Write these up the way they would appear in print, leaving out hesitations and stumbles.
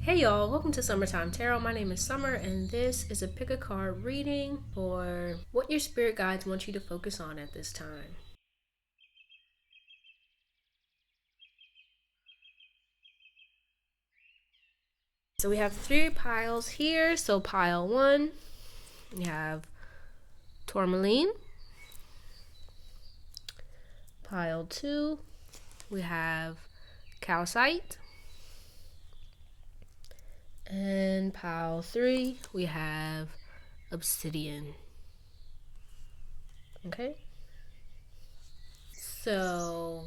Hey y'all, welcome to Summertime Tarot. My name is Summer and this is a pick a card reading for what your spirit guides want you to focus on at this time. So we have 3 piles here. So pile 1, we have Tourmaline. Pile 2, we have Calcite. And pile 3, we have Obsidian. Okay? So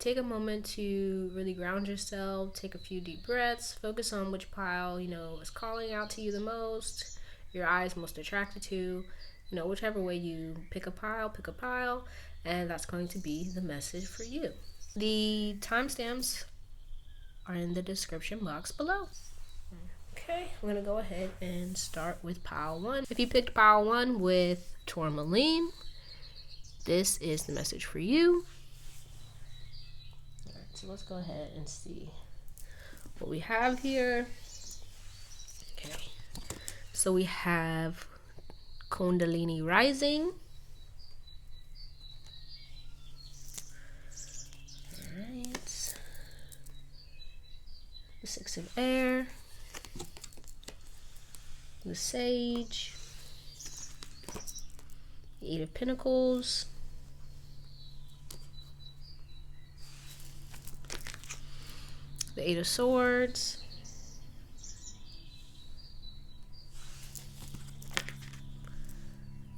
take a moment to really ground yourself, take a few deep breaths, focus on which pile, is calling out to you the most, your eyes most attracted to, whichever way you pick a pile, and that's going to be the message for you. The timestamps are in the description box below. Okay, I'm going to go ahead and start with pile 1. If you picked pile 1 with Tourmaline, this is the message for you. Alright, so let's go ahead and see what we have here. Okay, so we have Kundalini rising. Alright, the 6 of air, the Sage, the 8 of Pentacles, the 8 of Swords,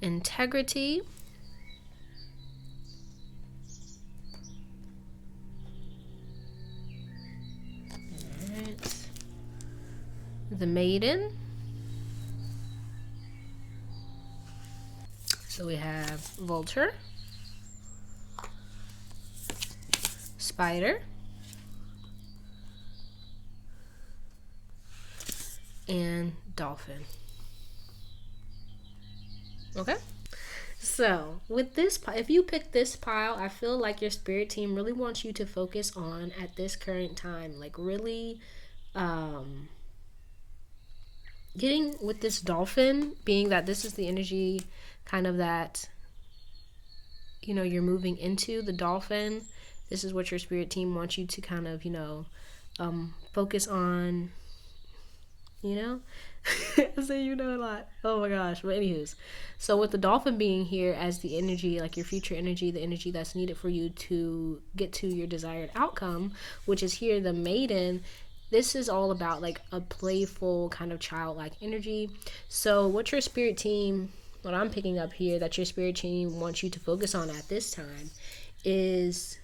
Integrity, alright, the Maiden. So we have Vulture, Spider, and Dolphin. Okay, so with this, if you pick this pile, I feel like your spirit team really wants you to focus on at this current time, like really getting with this Dolphin, being that this is the energy kind of that you're moving into, the Dolphin. This is what your spirit team wants you to kind of focus on, I say a lot, oh my gosh. But anywho's, so with the Dolphin being here as the energy, like your future energy, the energy that's needed for you to get to your desired outcome, which is here the Maiden, this is all about like a playful kind of childlike energy. So what your spirit team, what I'm picking up here, that your spirit team wants you to focus on at this time is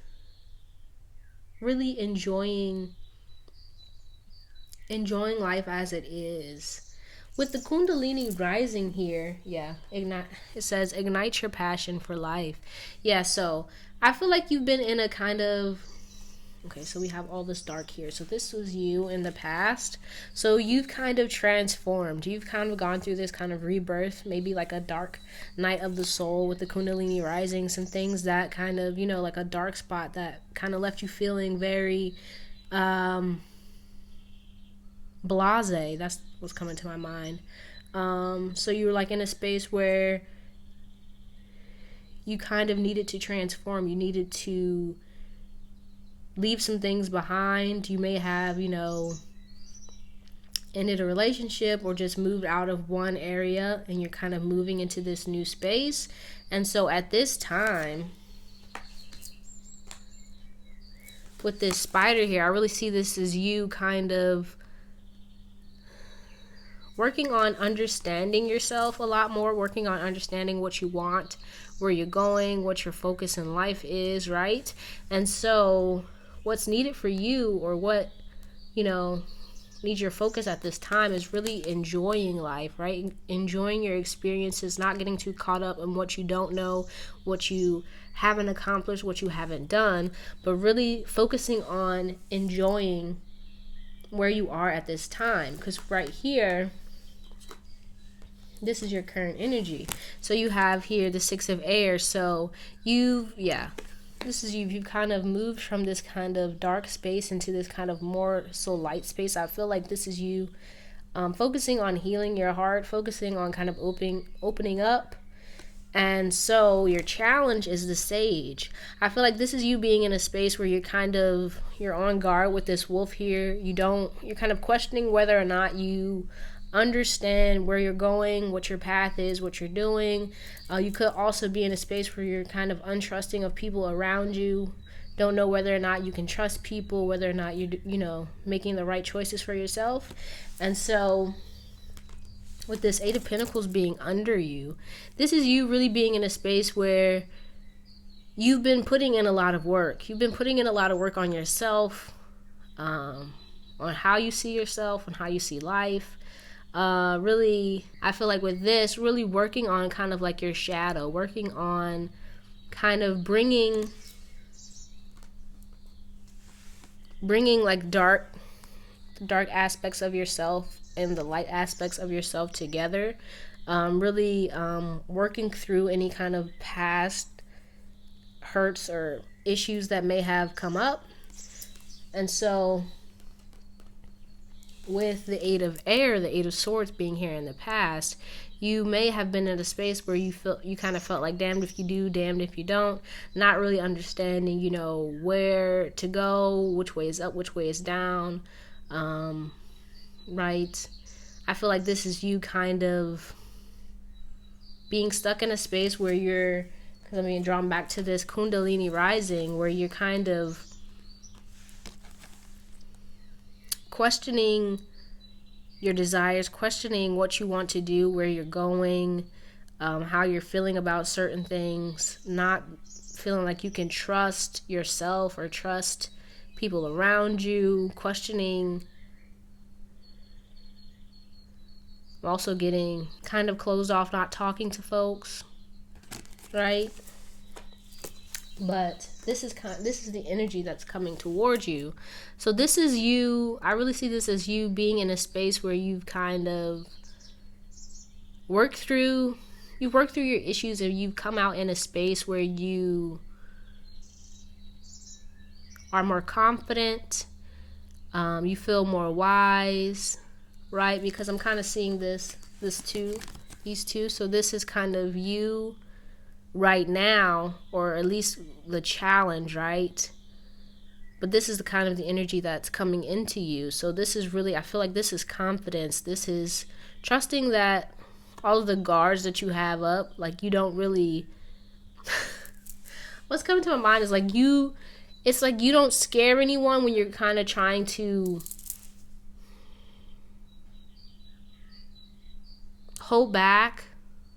really enjoying life as it is. With the Kundalini rising here, it says ignite your passion for life. So I feel like you've been in a kind of, okay, so we have all this dark here. So this was you in the past. So you've kind of transformed. You've kind of gone through this kind of rebirth, maybe like a dark night of the soul with the Kundalini rising. Some things that kind of, like a dark spot that kind of left you feeling very blase. That's what's coming to my mind. So you were like in a space where you kind of needed to transform. You needed to leave some things behind. You may have, ended a relationship or just moved out of one area and you're kind of moving into this new space. And so at this time, with this Spider here, I really see this as you kind of working on understanding yourself a lot more, working on understanding what you want, where you're going, what your focus in life is, right? And so what's needed for you, or what needs your focus at this time, is really enjoying life, right? Enjoying your experiences, not getting too caught up in what you don't know, what you haven't accomplished, what you haven't done, but really focusing on enjoying where you are at this time. Because right here, this is your current energy. So you have here the 6 of air. So this is you've kind of moved from this kind of dark space into this kind of more so light space. I feel like this is you focusing on healing your heart, focusing on kind of opening up. And so your challenge is the sage. I feel like this is you being in a space where you're on guard with this wolf here. You're kind of questioning whether or not you understand where you're going, what your path is, what you're doing. You could also be in a space where you're kind of untrusting of people around you. Don't know whether or not you can trust people, whether or not you're making the right choices for yourself. And so with this Eight of Pentacles being under you, this is you really being in a space where you've been putting in a lot of work. You've been putting in a lot of work on yourself, on how you see yourself, on how you see life. Really, I feel like with this, really working on kind of like your shadow, working on kind of bringing like dark aspects of yourself and the light aspects of yourself together. Really working through any kind of past hurts or issues that may have come up. And so with the Eight of Air, the Eight of Swords being here in the past, you may have been in a space where you kind of felt like damned if you do, damned if you don't, not really understanding, where to go, which way is up, which way is down, right? I feel like this is you kind of being stuck in a space where because I'm being drawn back to this Kundalini rising, where you're kind of questioning your desires, questioning what you want to do, where you're going, how you're feeling about certain things, not feeling like you can trust yourself or trust people around you, questioning, also getting kind of closed off, not talking to folks, right? But this is the energy that's coming towards you. So this is you. I really see this as you being in a space where you've kind of worked through your issues, and you've come out in a space where you are more confident. You feel more wise, right? Because I'm kind of seeing these two. So this is kind of you right now, or at least the challenge, right? But this is the kind of the energy that's coming into you. So this is really, I feel like this is confidence. This is trusting that all of the guards that you have up, like you don't really what's coming to my mind is it's like you don't scare anyone when you're kind of trying to hold back,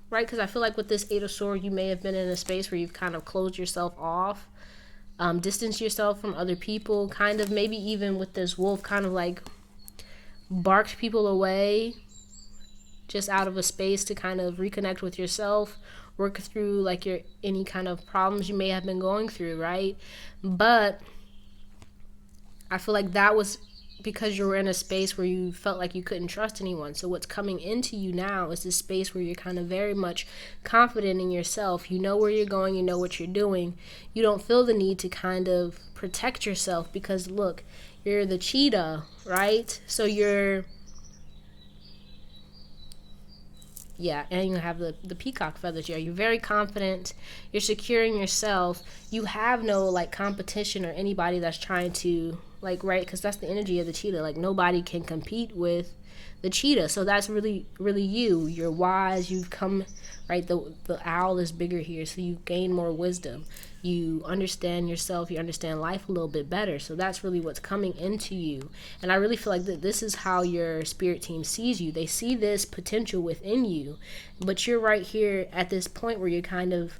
right? Because I feel like with this Eight of Swords, you may have been in a space where you've kind of closed yourself off, distanced yourself from other people, kind of maybe even with this wolf, kind of like barked people away just out of a space to kind of reconnect with yourself, work through like any kind of problems you may have been going through, right? But I feel like that was because you were in a space where you felt like you couldn't trust anyone. So what's coming into you now is this space where you're kind of very much confident in yourself. You know where you're going, you know what you're doing. You don't feel the need to kind of protect yourself because look, you're the cheetah, right? So and you have the peacock feathers here. You're very confident. You're securing yourself. You have no like competition or anybody that's trying to right? Because that's the energy of the cheetah. Like nobody can compete with the cheetah. So that's really, really you. You're wise. You've come, right? The owl is bigger here, so you gain more wisdom. You understand yourself. You understand life a little bit better. So that's really what's coming into you. And I really feel like this is how your spirit team sees you. They see this potential within you, but you're right here at this point where you're kind of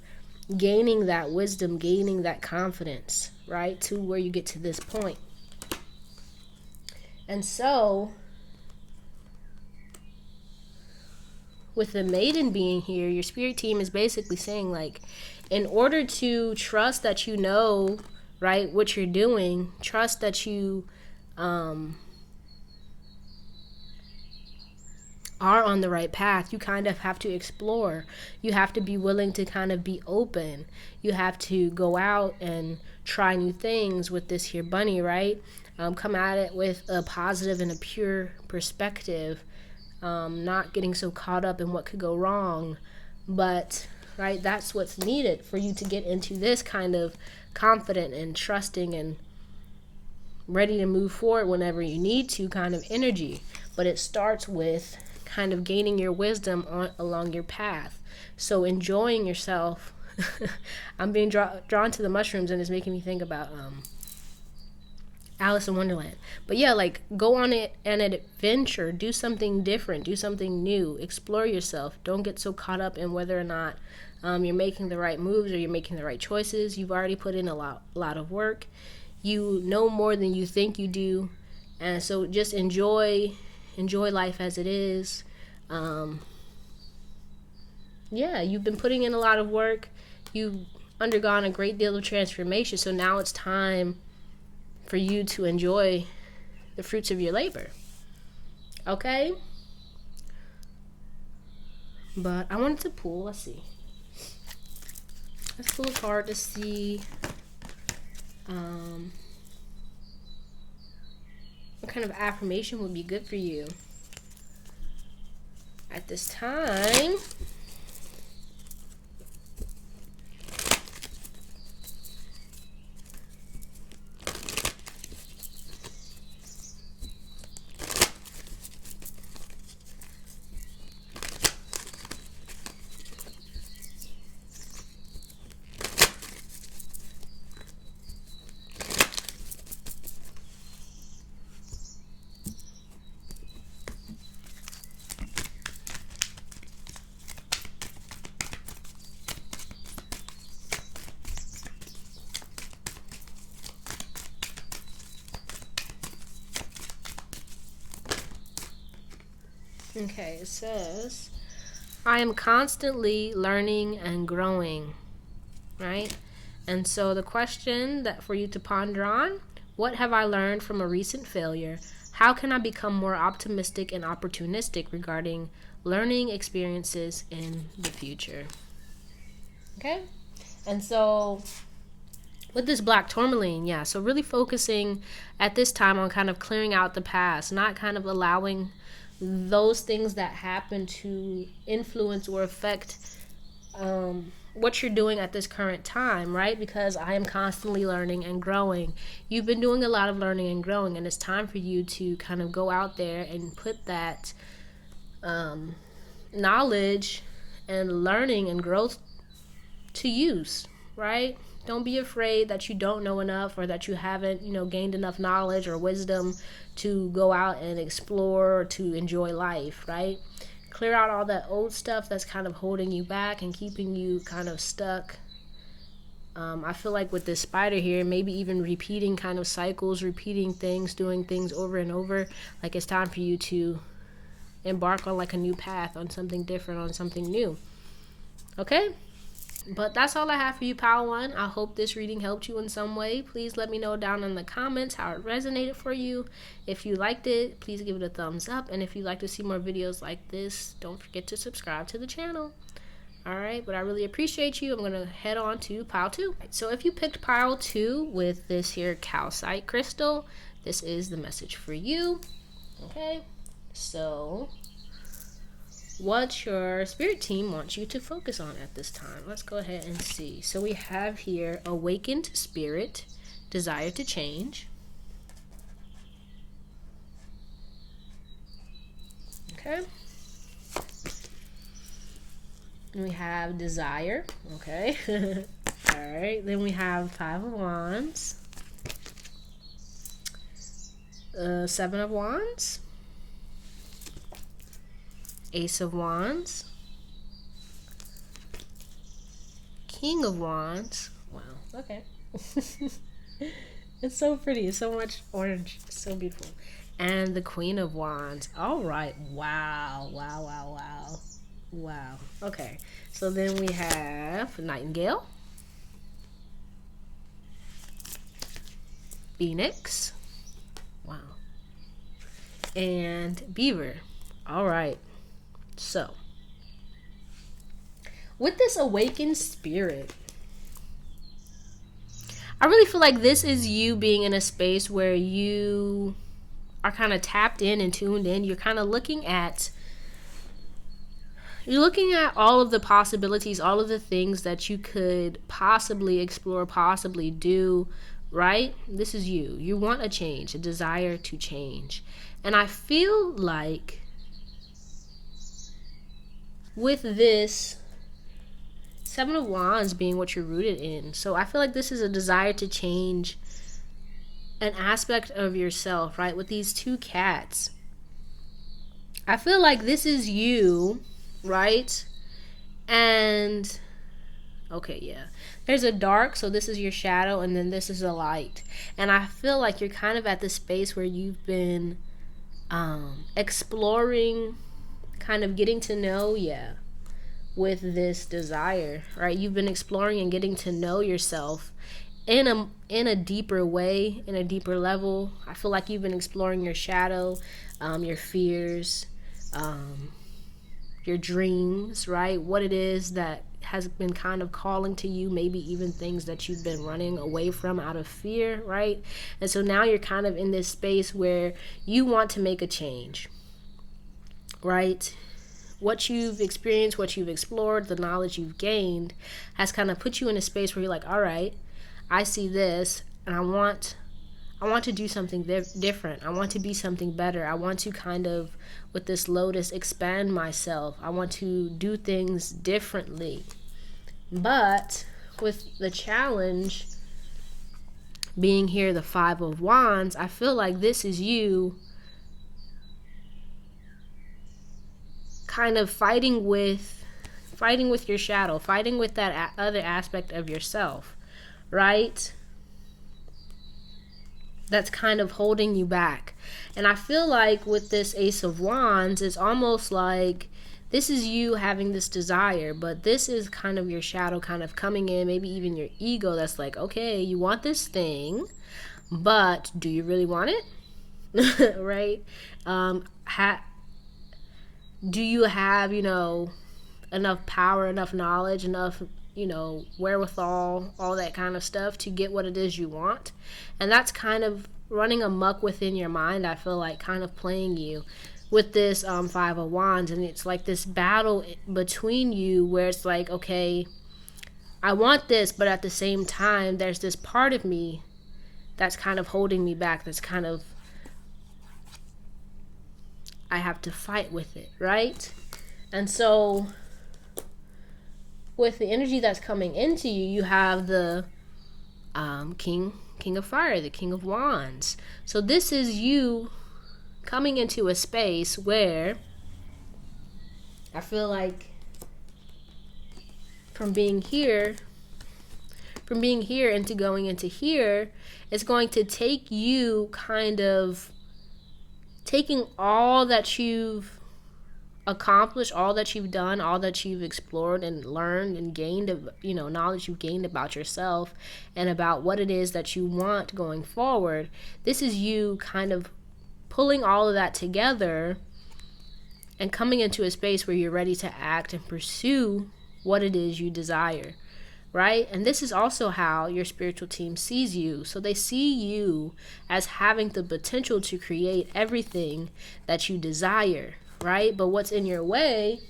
gaining that wisdom, gaining that confidence, right? To where you get to this point. And so, with the maiden being here, your spirit team is basically saying, like, in order to trust that you know, right, what you're doing, trust that you are on the right path, you kind of have to explore. You have to be willing to kind of be open. You have to go out and try new things with this here bunny, right? Come at it with a positive and a pure perspective, not getting so caught up in what could go wrong. But, right, that's what's needed for you to get into this kind of confident and trusting and ready to move forward whenever you need to kind of energy. But it starts with kind of gaining your wisdom along your path. So enjoying yourself. I'm being drawn to the mushrooms, and it's making me think about Alice in Wonderland. But yeah, like, go on an adventure, do something different, do something new, explore yourself. Don't get so caught up in whether or not you're making the right moves or you're making the right choices. You've already put in a lot of work. You know more than you think you do, and so just enjoy life as it is. Yeah, you've been putting in a lot of work. You've undergone a great deal of transformation, so now it's time for you to enjoy the fruits of your labor. Okay? But I wanted to pull, let's see. Let's pull a card to see what kind of affirmation would be good for you at this time. Okay, it says, I am constantly learning and growing, right? And so the question that for you to ponder on, what have I learned from a recent failure? How can I become more optimistic and opportunistic regarding learning experiences in the future? Okay? And so with this black tourmaline, yeah, so really focusing at this time on kind of clearing out the past, not kind of allowing those things that happen to influence or affect what you're doing at this current time, right? Because I am constantly learning and growing. You've been doing a lot of learning and growing, and it's time for you to kind of go out there and put that knowledge and learning and growth to use, right? Don't be afraid that you don't know enough or that you haven't, gained enough knowledge or wisdom to go out and explore or to enjoy life, right? Clear out all that old stuff that's kind of holding you back and keeping you kind of stuck. I feel like with this spider here, maybe even repeating kind of cycles, repeating things, doing things over and over. Like, it's time for you to embark on like a new path, on something different, on something new. Okay? But that's all I have for you, Pile 1. I hope this reading helped you in some way. Please let me know down in the comments how it resonated for you. If you liked it, please give it a thumbs up. And if you'd like to see more videos like this, don't forget to subscribe to the channel. Alright, but I really appreciate you. I'm going to head on to Pile 2. So if you picked Pile 2 with this here calcite crystal, this is the message for you. Okay, so what your spirit team wants you to focus on at this time. Let's go ahead and see. So we have here awakened spirit, desire to change. Okay. And we have desire. Okay. All right. Then we have 5 of Wands. 7 of Wands. Ace of Wands, King of Wands. Wow, okay. It's so pretty. It's so much orange. It's so beautiful. And the Queen of Wands. All right. Wow, wow, wow, wow. Wow. Okay. So then we have Nightingale, Phoenix. Wow. And Beaver. All right. So, with this awakened spirit, I really feel like this is you being in a space where you are kind of tapped in and tuned in. You're kind of looking at all of the possibilities, all of the things that you could possibly explore, possibly do, right? This is you. You want a change, a desire to change. And I feel like with this Seven of Wands being what you're rooted in, so I feel like this is a desire to change an aspect of yourself, right? With these two cats, I feel like this is you, right? And okay, yeah, there's a dark, so this is your shadow, and then this is a light. And I feel like you're kind of at the space where you've been exploring, kind of getting to know, with this desire, right? You've been exploring and getting to know yourself in a deeper way, in a deeper level. I feel like you've been exploring your shadow, your fears, your dreams, right? What it is that has been kind of calling to you, maybe even things that you've been running away from out of fear, right? And so now you're kind of in this space where you want to make a change, right? What you've experienced, what you've explored, the knowledge you've gained has kind of put you in a space where you're like, all right, I see this, and I want to do something different. I want to be something better. I want to kind of, with this lotus, expand myself. I want to do things differently. But with the challenge being here, the Five of Wands, I feel like this is you kind of fighting with your shadow, fighting with that other aspect of yourself, right? That's kind of holding you back. And I feel like with this Ace of Wands, it's almost like this is you having this desire, but this is kind of your shadow kind of coming in, maybe even your ego that's like, okay, you want this thing, but do you really want it? Right? Do you have, enough power, enough knowledge, enough, wherewithal, all that kind of stuff to get what it is you want? And that's kind of running amok within your mind, I feel like, kind of playing you with this Five of Wands. And it's like this battle between you where it's like, okay, I want this, but at the same time, there's this part of me that's kind of holding me back, that's kind of, I have to fight with it, right? And so with the energy that's coming into you, you have the King of Fire, the King of Wands. So this is you coming into a space where I feel like from being here into going into here, it's going to take you kind of taking all that you've accomplished, all that you've done, all that you've explored and learned and gained of, knowledge you've gained about yourself and about what it is that you want going forward. This is you kind of pulling all of that together and coming into a space where you're ready to act and pursue what it is you desire, right? And this is also how your spiritual team sees you. So they see you as having the potential to create everything that you desire, right? But what's in your way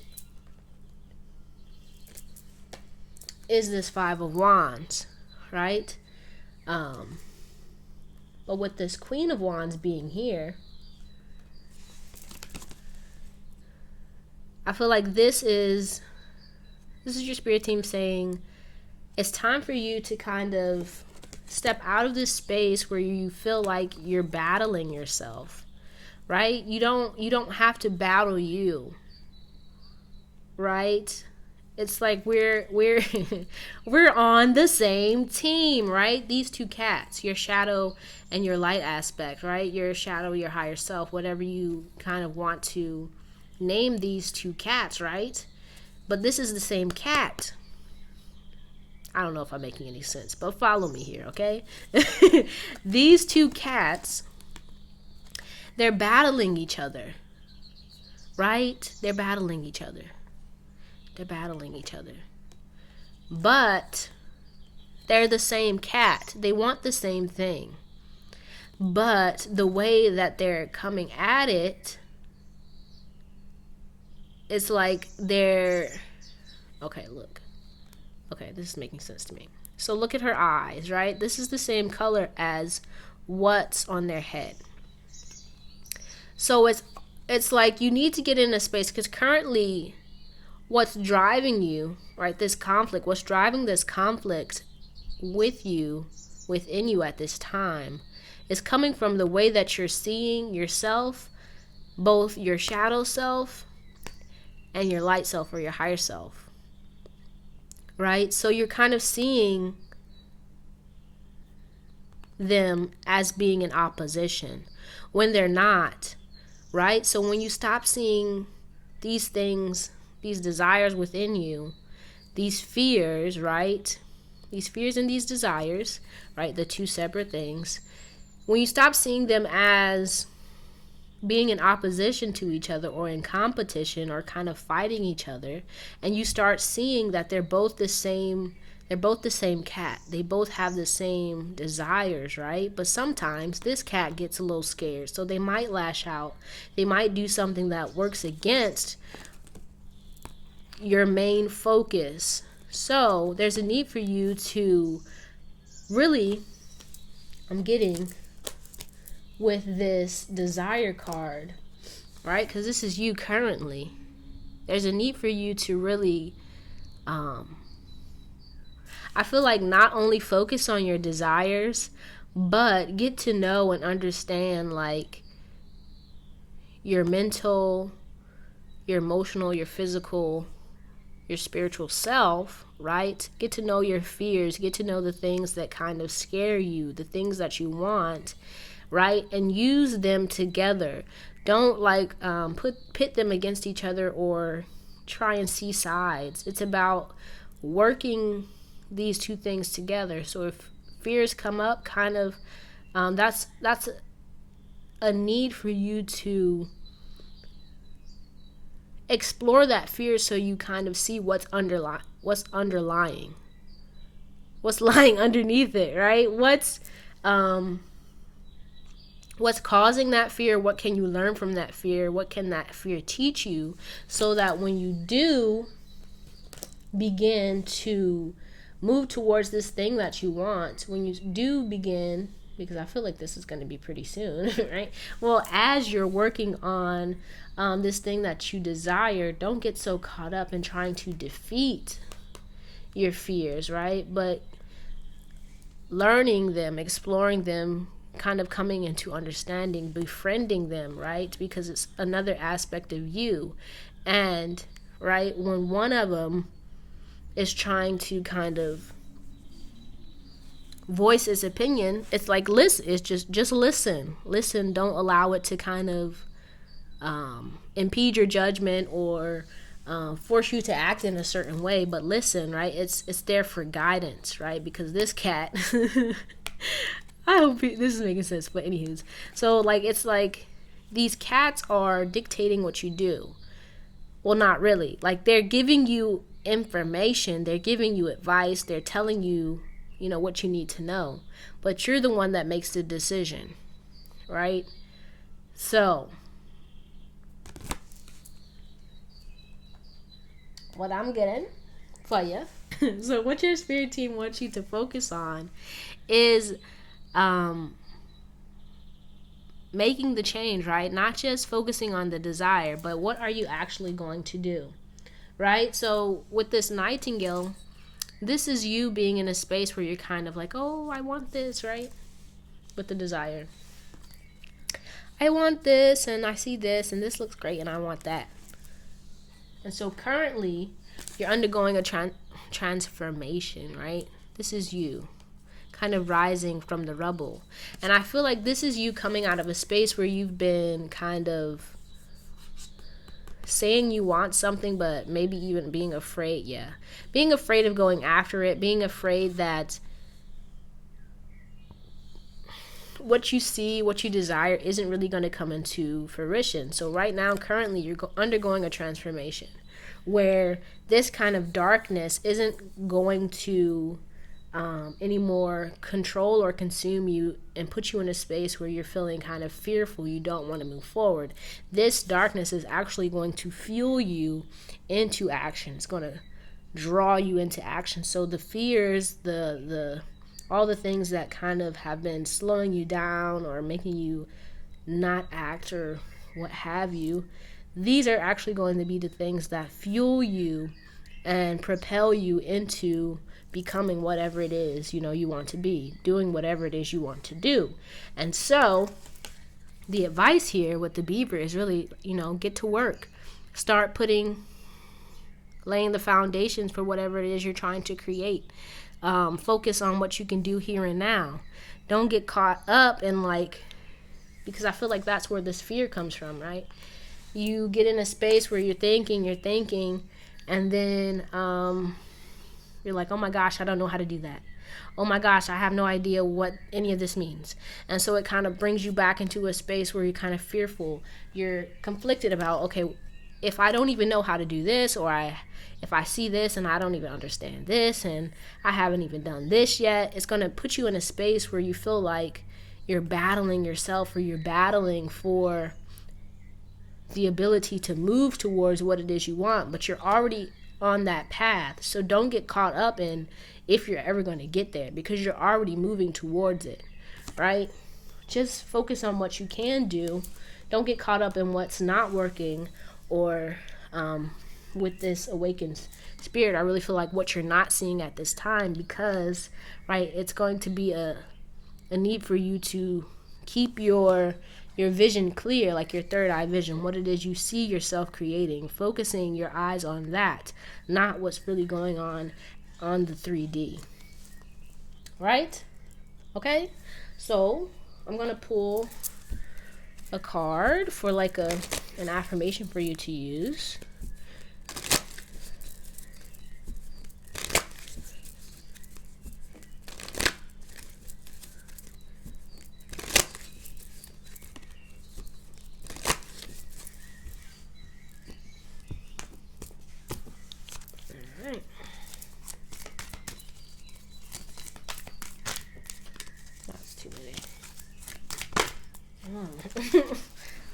is this Five of Wands, right? But with this Queen of Wands being here, I feel like this is your spirit team saying, it's time for you to kind of step out of this space where you feel like you're battling yourself, right? You don't have to battle you, right? It's like we're we're on the same team, right? These two cats, your shadow and your light aspect, right? Your shadow, your higher self, whatever you kind of want to name these two cats, right? But this is the same cat. I don't know if I'm making any sense, but follow me here, okay? These two cats, they're battling each other, right? They're battling each other. They're battling each other. But they're the same cat. They want the same thing. But the way that they're coming at it, it's like they're... Okay, look. Okay, this is making sense to me. So look at her eyes, right? This is the same color as what's on their head. So it's like you need to get in a space, because currently what's driving you, right, this conflict, what's driving this conflict with you, within you at this time, is coming from the way that you're seeing yourself, both your shadow self and your light self, or your higher self, right? So you're kind of seeing them as being in opposition when they're not, right? So when you stop seeing these things, these desires within you, these fears, right? These fears and these desires, right? The two separate things. When you stop seeing them as being in opposition to each other, or in competition, or kind of fighting each other, and you start seeing that they're both the same cat. They both have the same desires, right? But sometimes this cat gets a little scared, so they might lash out. They might do something that works against your main focus. So there's a need for you to really, I'm getting with this desire card, right? Because this is you currently. There's a need for you to really, I feel like, not only focus on your desires, but get to know and understand, like, your mental, your emotional, your physical, your spiritual self, right? Get to know your fears, get to know the things that kind of scare you, the things that you want, right? And use them together. Don't like pit them against each other, or try and see sides. It's about working these two things together. So if fears come up, kind of that's a need for you to explore that fear, so you kind of see what's underlying, what's lying underneath it, right? What's causing that fear? What can you learn from that fear? What can that fear teach you, so that when you do begin to move towards this thing that you want, when you do begin, because I feel like this is going to be pretty soon, right? Well, as you're working on this thing that you desire, don't get so caught up in trying to defeat your fears, right? But learning them, exploring them, kind of coming into understanding, befriending them, right? Because it's another aspect of you. And, right, when one of them is trying to kind of voice its opinion, it's like, listen, it's just listen. Don't allow it to kind of impede your judgment, or force you to act in a certain way, but listen, right? It's there for guidance, right? Because this cat I hope this is making sense, but anywho's, so like, it's like these cats are dictating what you do. Well, not really. Like, they're giving you information, they're giving you advice, they're telling you, you know, what you need to know, but you're the one that makes the decision, right? So what I'm getting for you so what your spirit team wants you to focus on is making the change, right? Not just focusing on the desire, but what are you actually going to do, right? So with this nightingale, this is you being in a space where you're kind of like, oh, I want this, right? With the desire, I want this, and I see this, and this looks great, and I want that. And so currently you're undergoing a transformation, right? This is you kind of rising from the rubble. And I feel like this is you coming out of a space where you've been kind of saying you want something, but maybe even being afraid. Being afraid of going after it, being afraid that what you see, what you desire isn't really going to come into fruition. So right now, currently, you're undergoing a transformation where this kind of darkness isn't going to anymore control or consume you and put you in a space where you're feeling kind of fearful. You don't want to move forward. This darkness is actually going to fuel you into action. It's going to draw you into action. So the fears, the all the things that kind of have been slowing you down or making you not act or what have you, these are actually going to be the things that fuel you and propel you into becoming whatever it is, you want to be, doing whatever it is you want to do. And so the advice here with the beaver is really, get to work. Start laying the foundations for whatever it is you're trying to create. Focus on what you can do here and now. Don't get caught up in because I feel like that's where this fear comes from, right? You get in a space where you're thinking, and then you're like, oh my gosh, I don't know how to do that. Oh my gosh, I have no idea what any of this means. And so it kind of brings you back into a space where you're kind of fearful. You're conflicted about, okay, if I don't even know how to do this, or if I see this and I don't even understand this, and I haven't even done this yet, it's going to put you in a space where you feel like you're battling yourself, or you're battling for the ability to move towards what it is you want, but you're already on that path. So don't get caught up in if you're ever going to get there, because you're already moving towards it, right? Just focus on what you can do. Don't get caught up in what's not working, or with this awakened spirit, I really feel like what you're not seeing at this time, because, right, it's going to be a need for you to keep your vision clear, like your third eye vision, what it is you see yourself creating, focusing your eyes on that, not what's really going on the 3D. Right? Okay? So I'm going to pull a card for an affirmation for you to use.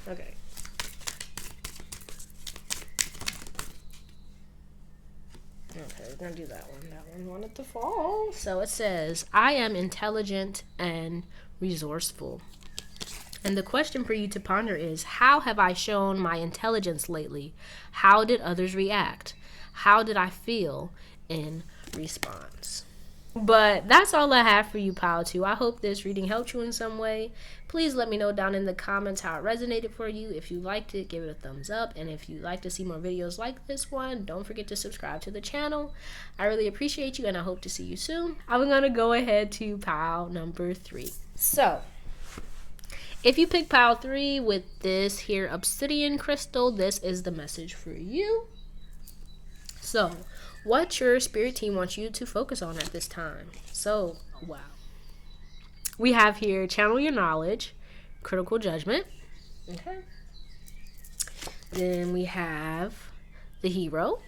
Okay. Okay, we're gonna do that one. That one wanted to fall. So it says, I am intelligent and resourceful. And the question for you to ponder is, how have I shown my intelligence lately? How did others react? How did I feel in response? But that's all I have for you, Pile 2. I hope this reading helped you in some way. Please let me know down in the comments how it resonated for you. If you liked it, give it a thumbs up. And if you'd like to see more videos like this one, don't forget to subscribe to the channel. I really appreciate you, and I hope to see you soon. I'm going to go ahead to pile number 3. So, if you pick pile 3 with this here obsidian crystal, this is the message for you. So, what your spirit team wants you to focus on at this time. So, wow. We have here channel your knowledge, critical judgment. Okay. Then we have the hero,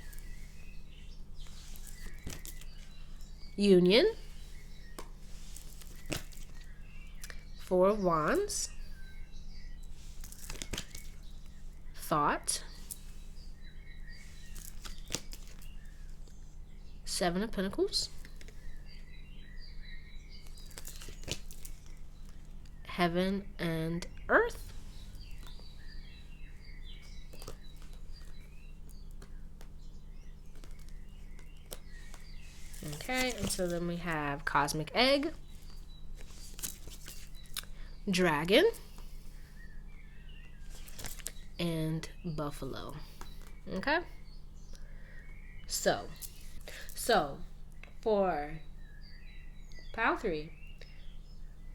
union, 4 of wands, thought, 7 of pentacles, heaven and earth, okay, and so then we have cosmic egg, dragon, and buffalo. Okay, so for pile 3,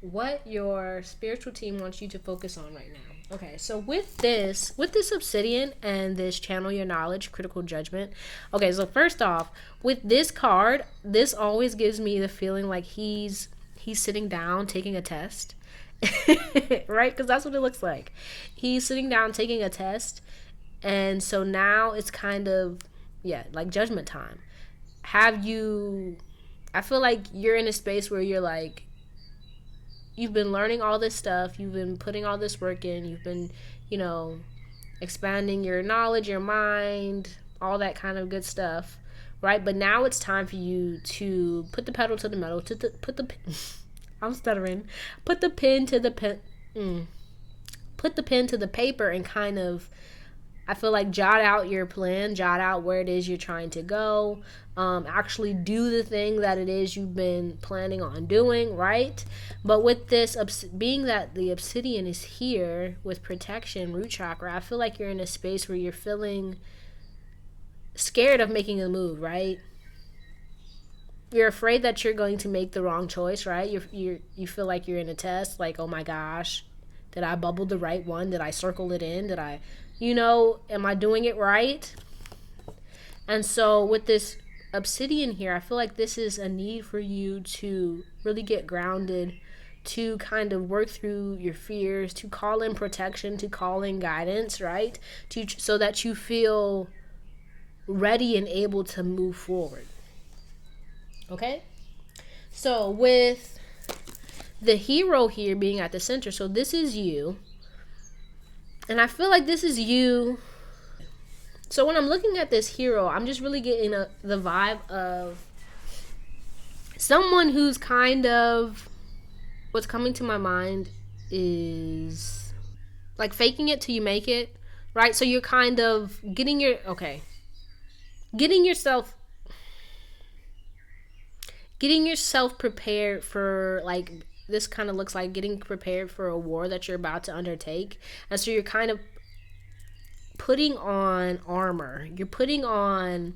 what your spiritual team wants you to focus on right now. Okay, so with this obsidian and this channel your knowledge, critical judgment. Okay, so first off, with this card, this always gives me the feeling like he's sitting down taking a test, Right? Because that's what it looks like. He's sitting down taking a test. And so now it's kind of, yeah, like judgment time. Have you, I feel like you're in a space where you're like, you've been learning all this stuff, you've been putting all this work in, you've been, you know, expanding your knowledge, your mind, all that kind of good stuff, right? But now it's time for you to put the pedal to the metal, I'm stuttering, put the pen to the put the pen to the paper and kind of, I feel like, jot out your plan, jot out where it is you're trying to go, actually do the thing that it is you've been planning on doing, right? But with this, being that the obsidian is here with protection, root chakra, I feel like you're in a space where you're feeling scared of making a move, right? You're afraid that you're going to make the wrong choice, right? You feel like you're in a test, like, oh my gosh, did I bubble the right one? Did I circle it in? Did I, am I doing it right? And so with this obsidian here, I feel like this is a need for you to really get grounded, to kind of work through your fears, to call in protection, to call in guidance, right? So that you feel ready and able to move forward. Okay? So with the hero here being at the center, so this is you. And I feel like this is you. So when I'm looking at this hero, I'm just really getting the vibe of someone who's kind of, what's coming to my mind is like faking it till you make it, right? So you're kind of getting yourself prepared for, like, this kind of looks like getting prepared for a war that you're about to undertake. And so you're kind of putting on armor. You're putting on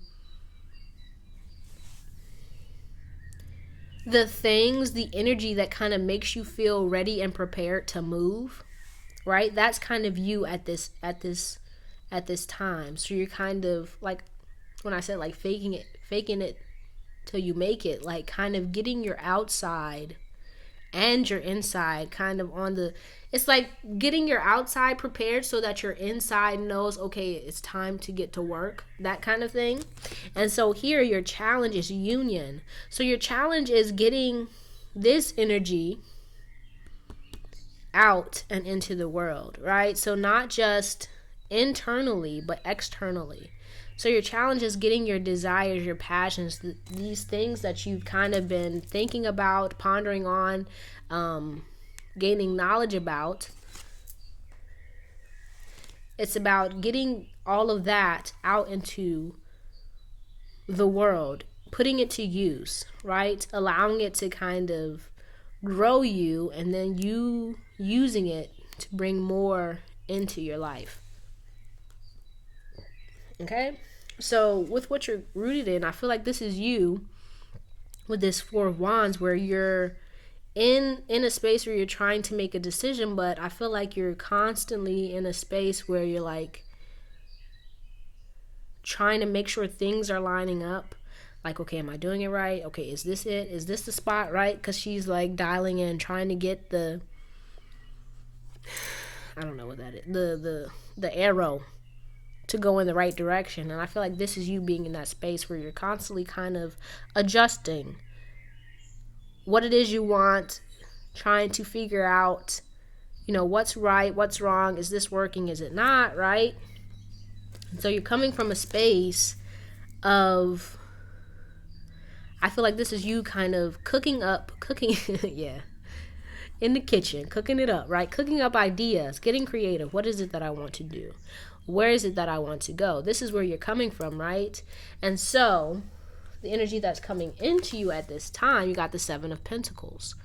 the things, the energy that kind of makes you feel ready and prepared to move, right? That's kind of you at this time. So you're kind of like, when I said like faking it till you make it, like kind of getting your outside and your inside kind of on the, it's like getting your outside prepared so that your inside knows, okay, it's time to get to work, that kind of thing. And so here your challenge is union. So your challenge is getting this energy out and into the world, right? So not just internally, but externally. So your challenge is getting your desires, your passions, these things that you've kind of been thinking about, pondering on, gaining knowledge about. It's about getting all of that out into the world, putting it to use, right? Allowing it to kind of grow you, and then you using it to bring more into your life. Okay? So with what you're rooted in, I feel like this is you with this Four of Wands, where you're in a space where you're trying to make a decision, but I feel like you're constantly in a space where you're like trying to make sure things are lining up. Like, okay, am I doing it right? Okay, is this it? Is this the spot, right? Because she's like dialing in, trying to get the, I don't know what that is, the arrow to go in the right direction. And I feel like this is you being in that space where you're constantly kind of adjusting what it is you want, trying to figure out, what's right, what's wrong, is this working, is it not, right? And so you're coming from a space of, I feel like this is you kind of cooking, yeah, in the kitchen, cooking it up, right? Cooking up ideas, getting creative. What is it that I want to do? Where is it that I want to go? This is where you're coming from, right? And so the energy that's coming into you at this time, you got the Seven of Pentacles.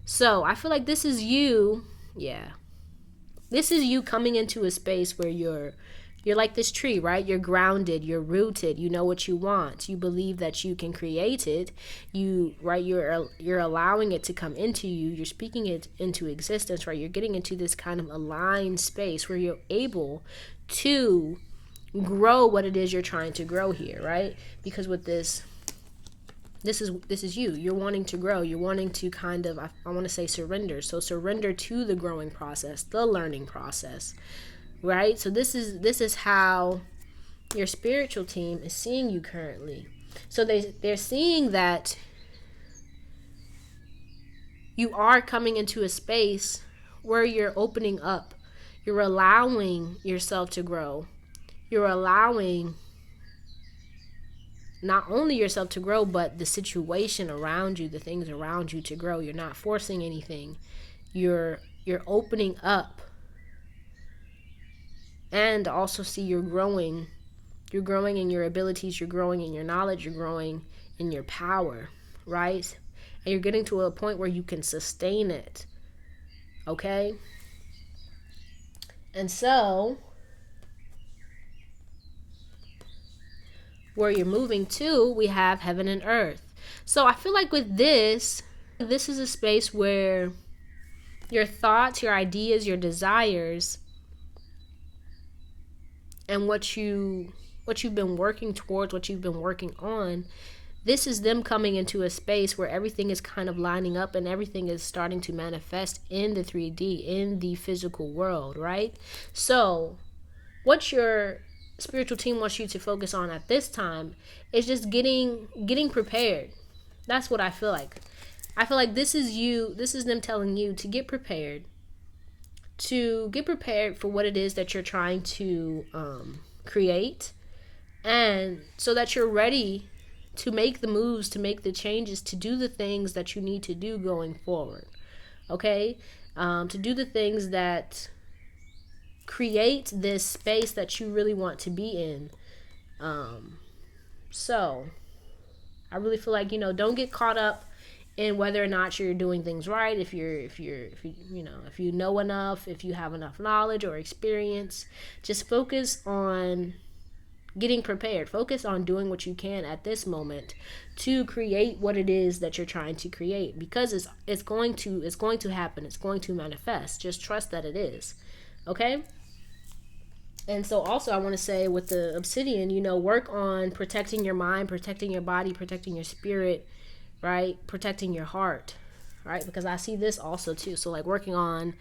So I feel like this is you, this is you coming into a space where you're like this tree, right? You're grounded, you're rooted, you know what you want, you believe that you can create it, you're allowing it to come into you, you're speaking it into existence, right? You're getting into this kind of aligned space where you're able to grow what it is you're trying to grow here, right? Because with this This is you. You're wanting to grow. You're wanting to kind of, I want to say surrender. So surrender to the growing process, the learning process, right? So this is how your spiritual team is seeing you currently. So they're seeing that you are coming into a space where you're opening up. You're allowing yourself to grow. You're allowing not only yourself to grow, but the situation around you, the things around you to grow. You're not forcing anything. You're opening up. And also see you're growing. You're growing in your abilities. You're growing in your knowledge. You're growing in your power, right? And you're getting to a point where you can sustain it. Okay? And so, where you're moving to, we have heaven and earth. So I feel like with this is a space where your thoughts, your ideas, your desires, and what you've been working towards, what you've been working on, this is them coming into a space where everything is kind of lining up and everything is starting to manifest in the 3D, in the physical world, right? So what your spiritual team wants you to focus on at this time is just getting prepared. That's what I feel like. I feel like this is them telling you to get prepared. To get prepared for what it is that you're trying to create, and so that you're ready to make the moves, to make the changes, to do the things that you need to do going forward. Okay? To do the things that create this space that you really want to be in. So I really feel like, don't get caught up in whether or not you're doing things right, if you know enough, if you have enough knowledge or experience. Just focus on getting prepared. Focus on doing what you can at this moment to create what it is that you're trying to create, because it's going to happen. It's going to manifest. Just trust that it is. Okay? And so also I want to say with the Obsidian, work on protecting your mind, protecting your body, protecting your spirit, right? Protecting your heart, right? Because I see this also too. So like working on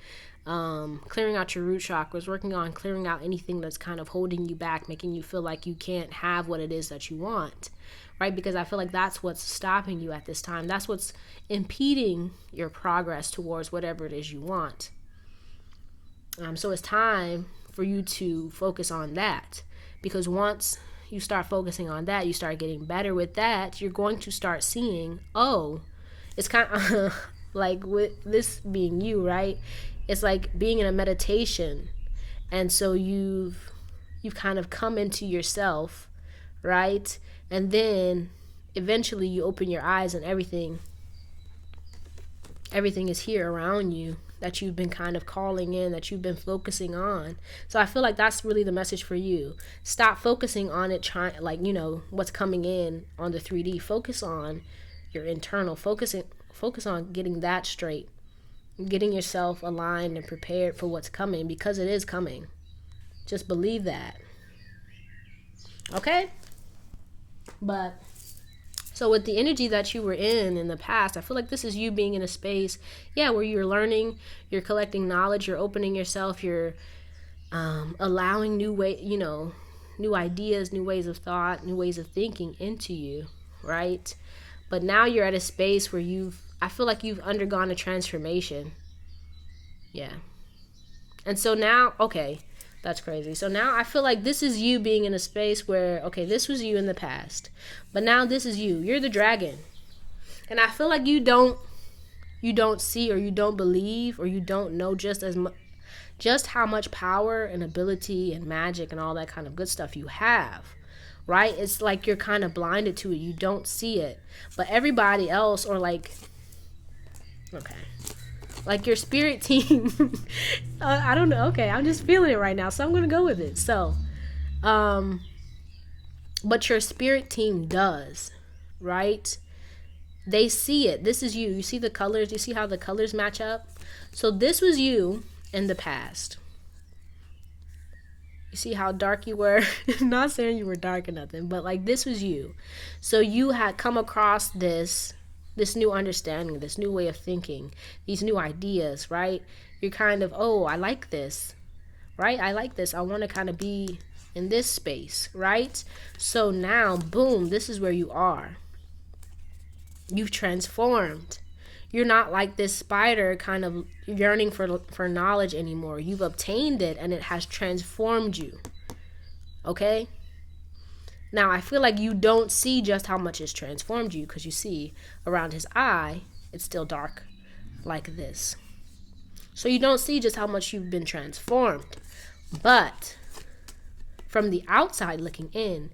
clearing out your root chakras, working on clearing out anything that's kind of holding you back, making you feel like you can't have what it is that you want, right? Because I feel like that's what's stopping you at this time. That's what's impeding your progress towards whatever it is you want. So it's time for you to focus on that, because once you start focusing on that, you start getting better with that, you're going to start seeing, it's kind of like with this being you, right? It's like being in a meditation, and so you've kind of come into yourself, right? And then eventually you open your eyes and everything is here around you that you've been kind of calling in, that you've been focusing on. So I feel like that's really the message for you. Stop focusing on it, what's coming in on the 3D. Focus on your internal. Focus on getting that straight. Getting yourself aligned and prepared for what's coming, because it is coming. Just believe that. Okay? But so with the energy that you were in the past, I feel like this is you being in a space, where you're learning, you're collecting knowledge, you're opening yourself, you're allowing new ideas, new ways of thought, new ways of thinking into you, right? But now you're at a space where I feel like you've undergone a transformation. Yeah. And so now, okay, that's crazy. So now I feel like this is you being in a space where, okay, this was you in the past, but now this is you. You're the dragon. And I feel like you don't see, or you don't believe, or you don't know just how much power and ability and magic and all that kind of good stuff you have. Right? It's like you're kind of blinded to it. You don't see it. But everybody else, or like your spirit team, I don't know. Okay, I'm just feeling it right now, so I'm going to go with it. So, but your spirit team does, right? They see it. This is you. You see the colors? You see how the colors match up? So this was you in the past. You see how dark you were? Not saying you were dark or nothing, but like this was you. So you had come across this new understanding, this new way of thinking, these new ideas, right? You're kind of, oh, I like this, right? I like this. I want to kind of be in this space, right? So now, boom, this is where you are. You've transformed. You're not like this spider kind of yearning for knowledge anymore. You've obtained it and it has transformed you. Okay? Now, I feel like you don't see just how much it's transformed you, because you see around his eye, it's still dark like this. So you don't see just how much you've been transformed. But from the outside looking in,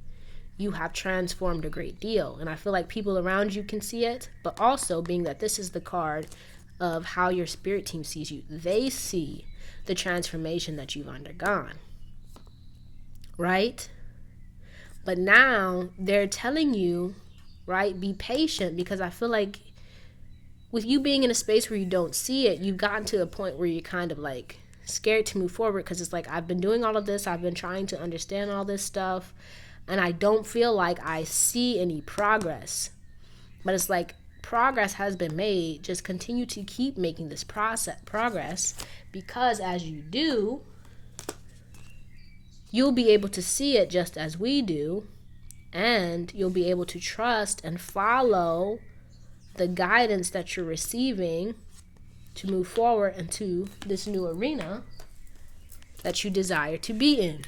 you have transformed a great deal. And I feel like people around you can see it, but also being that this is the card of how your spirit team sees you, they see the transformation that you've undergone, right? But now they're telling you, right, be patient, because I feel like with you being in a space where you don't see it, you've gotten to a point where you're kind of like scared to move forward, because it's like, I've been doing all of this, I've been trying to understand all this stuff, and I don't feel like I see any progress. But it's like, progress has been made. Just continue to keep making this progress, because as you do, you'll be able to see it just as we do, and you'll be able to trust and follow the guidance that you're receiving to move forward into this new arena that you desire to be in.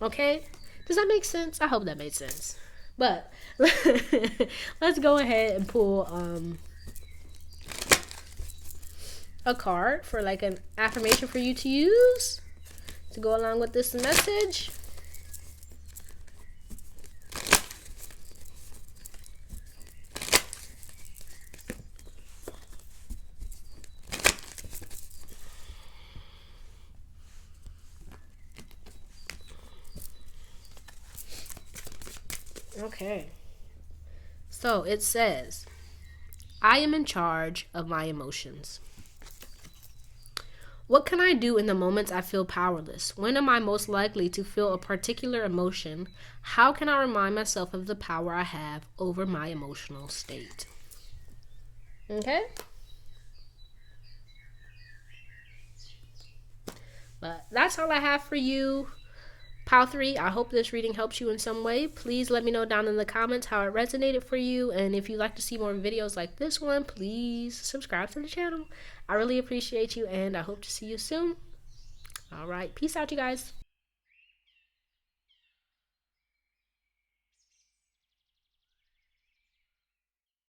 Okay? Does that make sense? I hope that made sense. But let's go ahead and pull a card for like an affirmation for you to use to go along with this message. Okay. So it says, I am in charge of my emotions. What can I do in the moments I feel powerless? When am I most likely to feel a particular emotion? How can I remind myself of the power I have over my emotional state? Okay? But that's all I have for you, Pal 3. I hope this reading helps you in some way. Please let me know down in the comments how it resonated for you. And if you'd like to see more videos like this one, please subscribe to the channel. I really appreciate you, and I hope to see you soon. All right. Peace out, you guys.